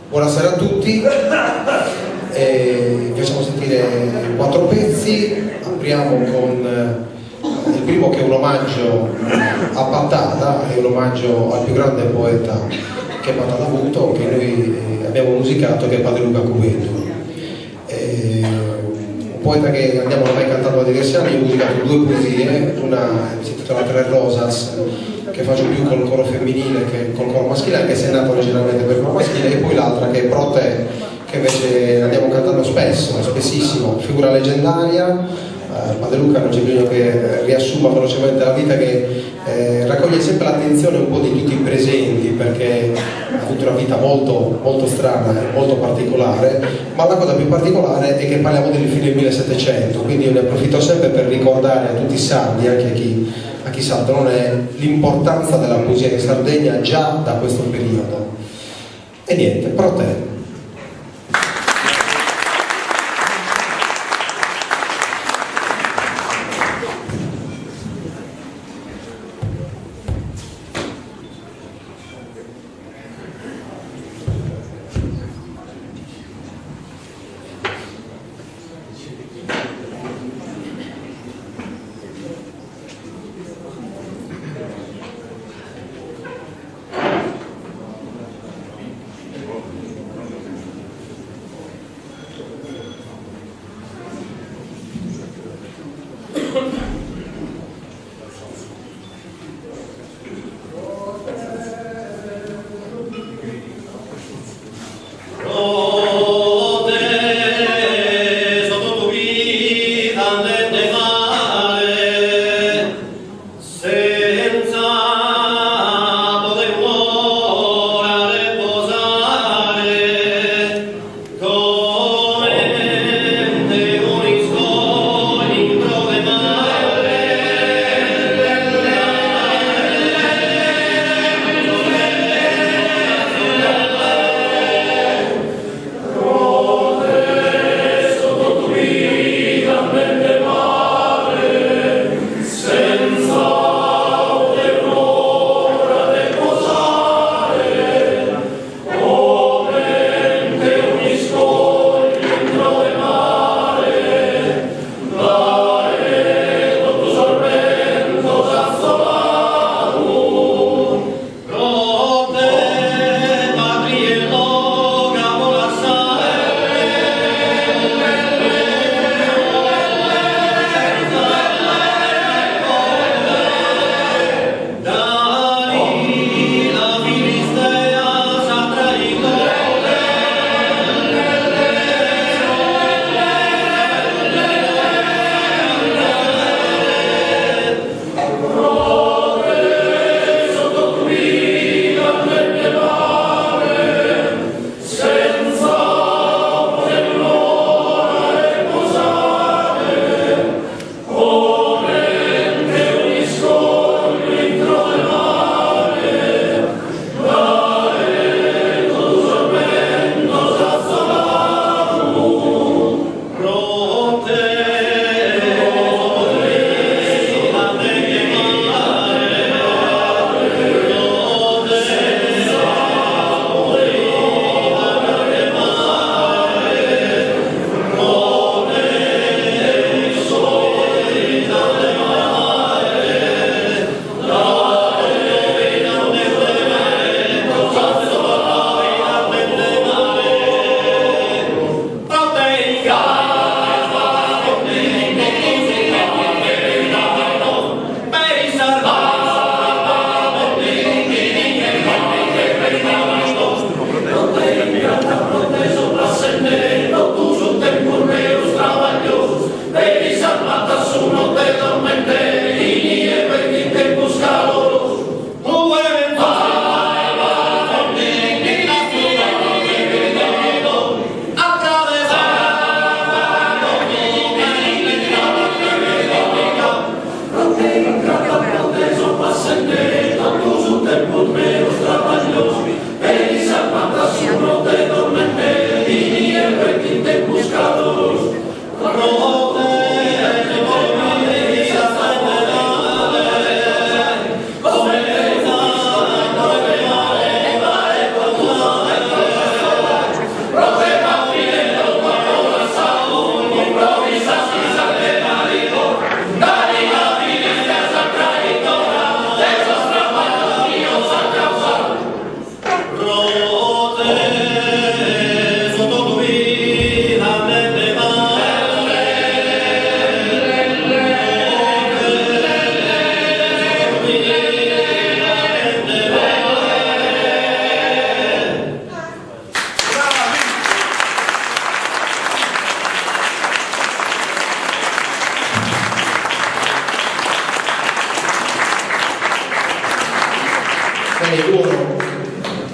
Buonasera a tutti, vi facciamo sentire 4 pezzi. Apriamo con il primo, che è un omaggio a Pattada, è un omaggio al più grande poeta che Pattada ha avuto, che noi abbiamo musicato, che è Padre Luca Cubeto. Un poeta che andiamo ormai cantando da diversi anni. Io ho musicato 2 poesie, una si intitola Tre Rosas, che faccio più col coro femminile che col coro maschile, anche se è nato originalmente per il coro maschile, e poi l'altra che è Pro Te, che invece andiamo cantando spessissimo, figura leggendaria. Padre Luca non c'è bisogno che riassuma velocemente la vita, che raccoglie sempre l'attenzione un po' di tutti i presenti, perché ha avuto una vita molto, molto strana e molto particolare, ma la cosa più particolare è che parliamo del fine 1700, quindi io ne approfitto sempre per ricordare a tutti i sardi, anche a chi sardo non è, l'importanza della poesia in Sardegna già da questo periodo. E niente, Pro Te.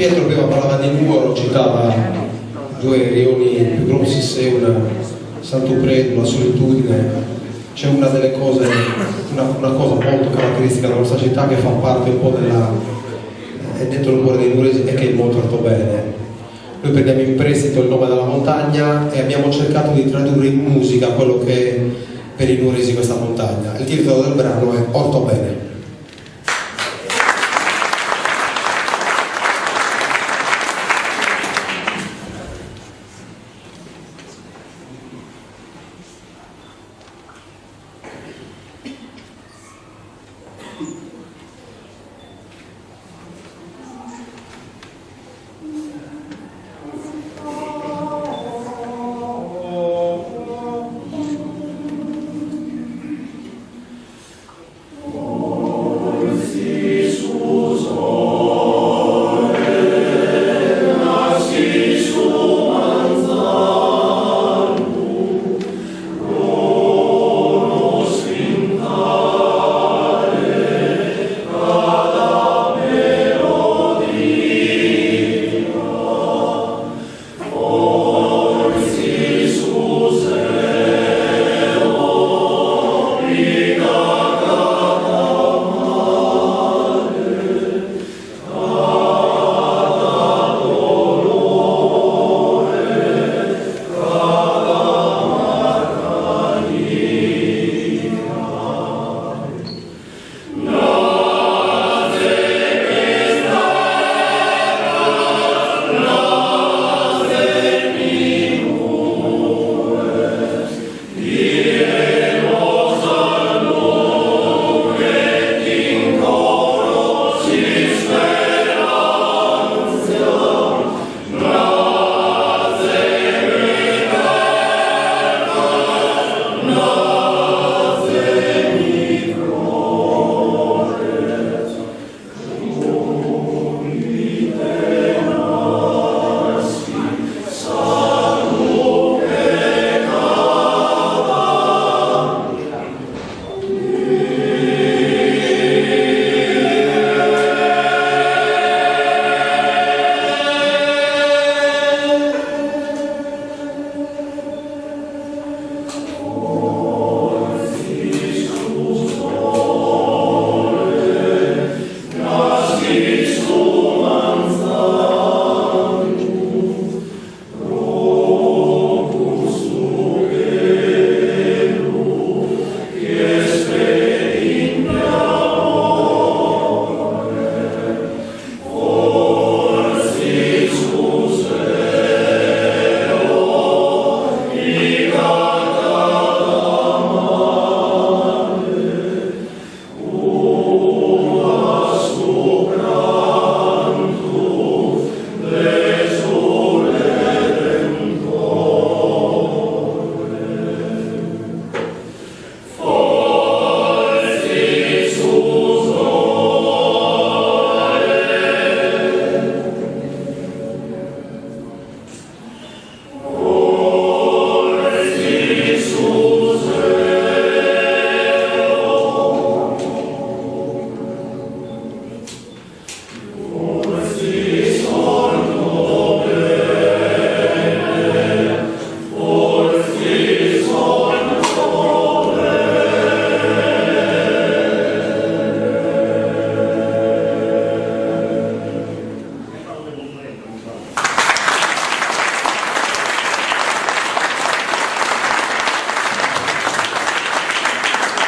Pietro prima parlava di numero, citava due rioni più grossi, Seul, Sant'Upredu, la solitudine. C'è una delle cose, una cosa molto caratteristica della nostra città che fa parte un po' è dentro il cuore dei nuoresi, e che è il molto orto bene. Noi prendiamo in prestito il nome della montagna e abbiamo cercato di tradurre in musica quello che è per i nuoresi questa montagna. Il titolo del brano è Orto bene.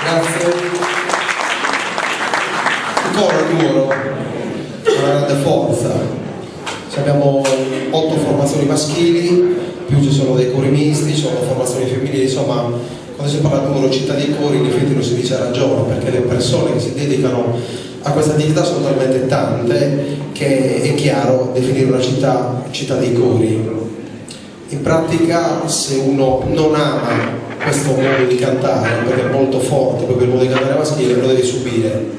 Grazie. Il coro è duro, ha una grande forza. Abbiamo 8 formazioni maschili, più ci sono dei cori misti, ci sono formazioni femminili, insomma, quando si parla di numero città dei cori, in effetti non si dice ragione, perché le persone che si dedicano a questa attività sono talmente tante che è chiaro definire una città dei cori. In pratica, se uno non ama questo modo di cantare, perché è molto forte proprio il modo di cantare maschile, lo deve subire.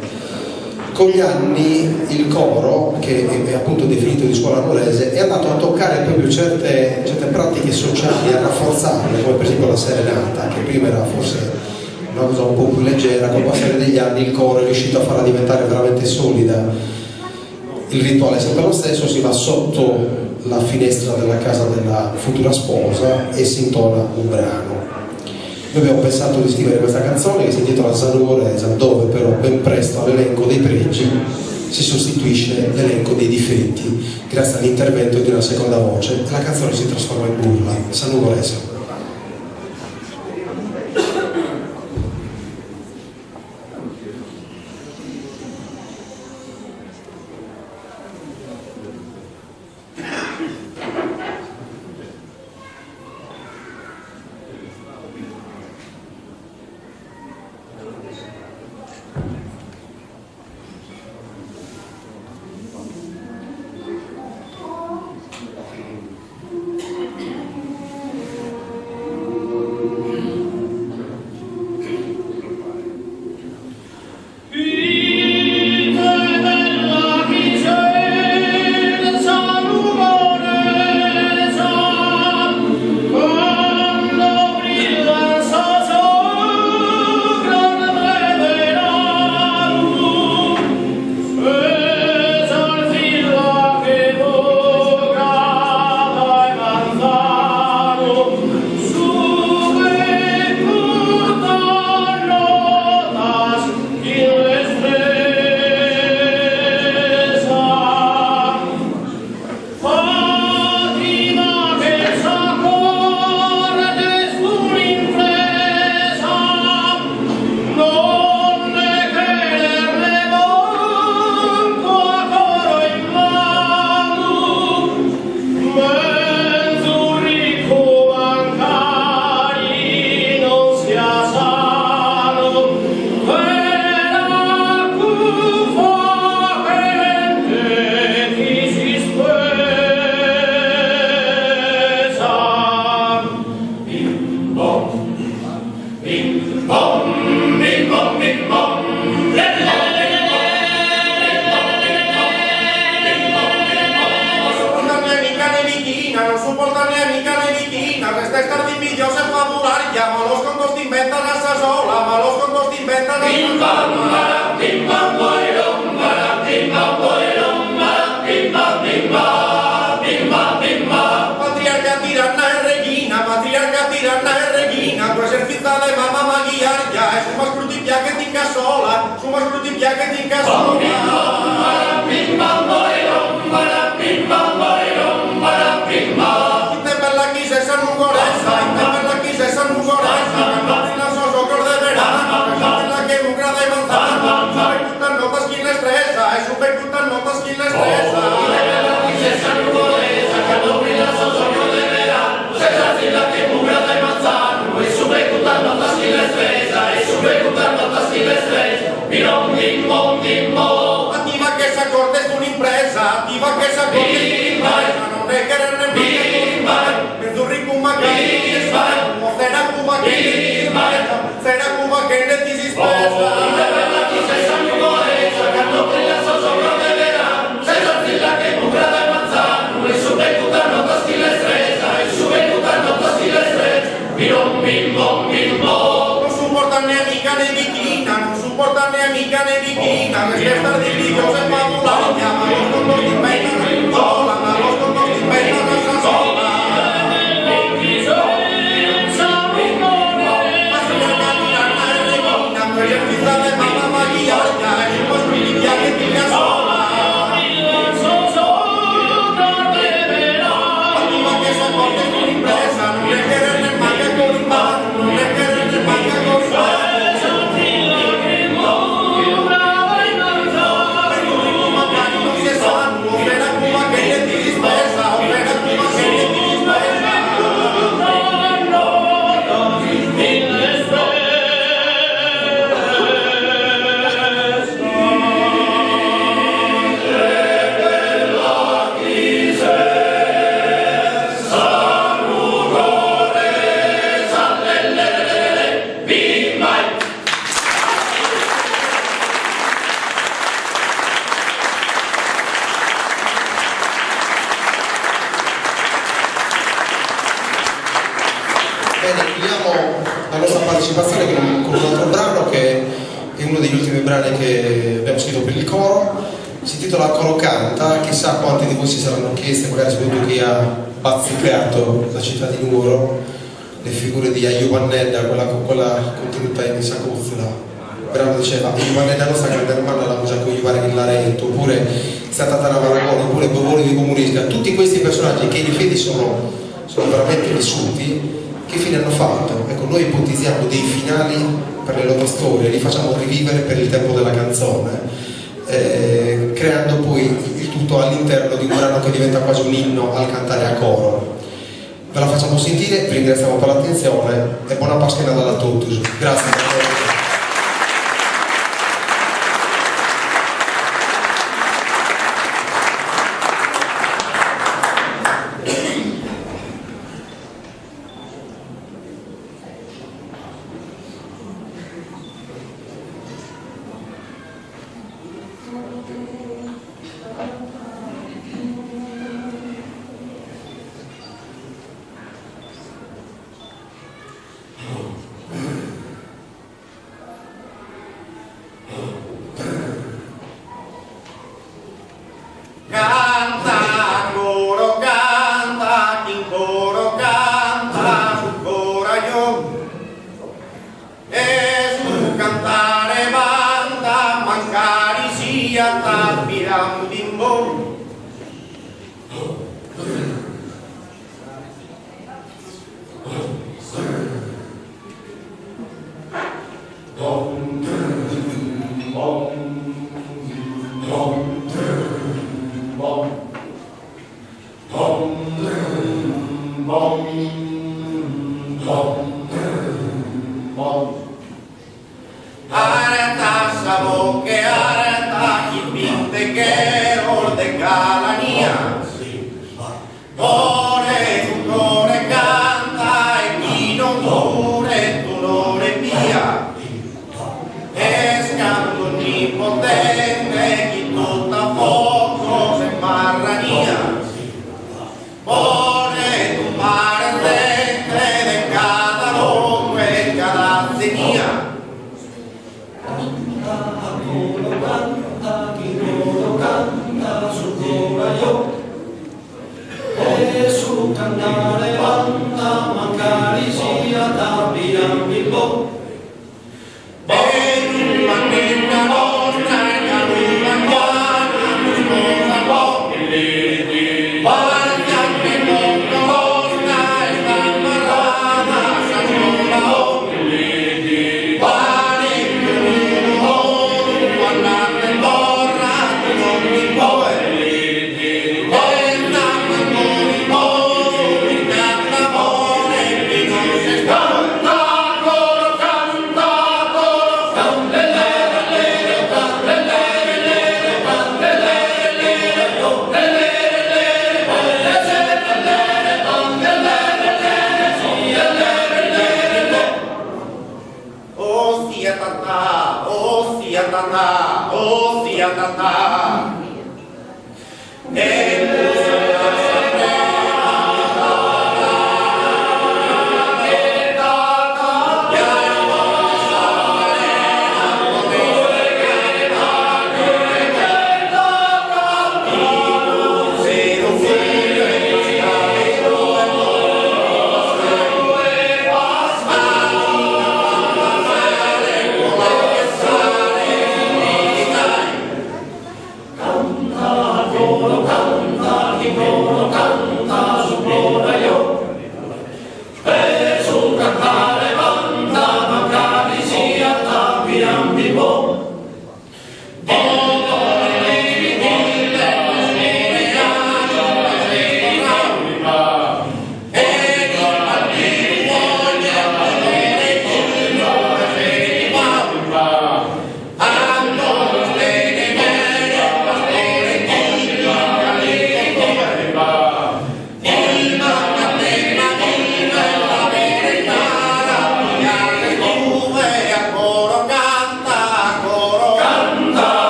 Con gli anni il coro, che è appunto definito di scuola nuorese, è andato a toccare proprio certe pratiche sociali, a rafforzarle, come per esempio la serenata, che prima era forse una cosa un po' più leggera. Col passare degli anni il coro è riuscito a farla diventare veramente solida. il rituale è sempre lo stesso, si va sotto la finestra della casa della futura sposa e si intona un brano. Noi abbiamo pensato di scrivere questa canzone che si intitola Zanugoresa, dove però ben presto all'elenco dei pregi si sostituisce l'elenco dei difetti grazie all'intervento di una seconda voce e la canzone si trasforma in burla. Zanugoresa. La nostra partecipazione con un altro brano che è uno degli ultimi brani che abbiamo scritto per il coro, si intitola Coro Canta, chissà quanti di voi si saranno chiesti, magari soprattutto chi ha bazzicato la città di Nuoro, le figure di Ayub Anneda, quella contenuta in Sacuzzola. Bravo diceva, Ayub Anneda la nostra grande hermana, la musica con Iuvare Chillaretto, oppure Sant'Atana Maragone, oppure Bovoli di Comunisca. Tutti questi personaggi che in effetti sono veramente vissuti, che fine hanno fatto? Ecco, noi ipotizziamo dei finali per le loro storie, li facciamo rivivere per il tempo della canzone, creando poi il tutto all'interno di un brano che diventa quasi un inno al cantare a coro. Ve la facciamo sentire, vi ringraziamo per l'attenzione e buona Pasqua a tutti. Grazie.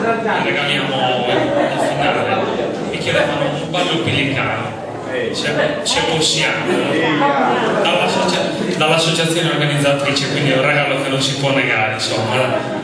regaliamo il finale, mi chiedevano un ballo pilicano, se possiamo, dall'associazione organizzatrice, quindi è un regalo che non si può negare, insomma.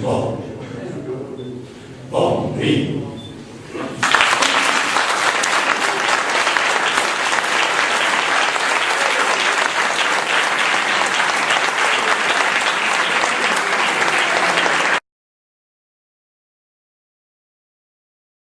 Bombi, bombi,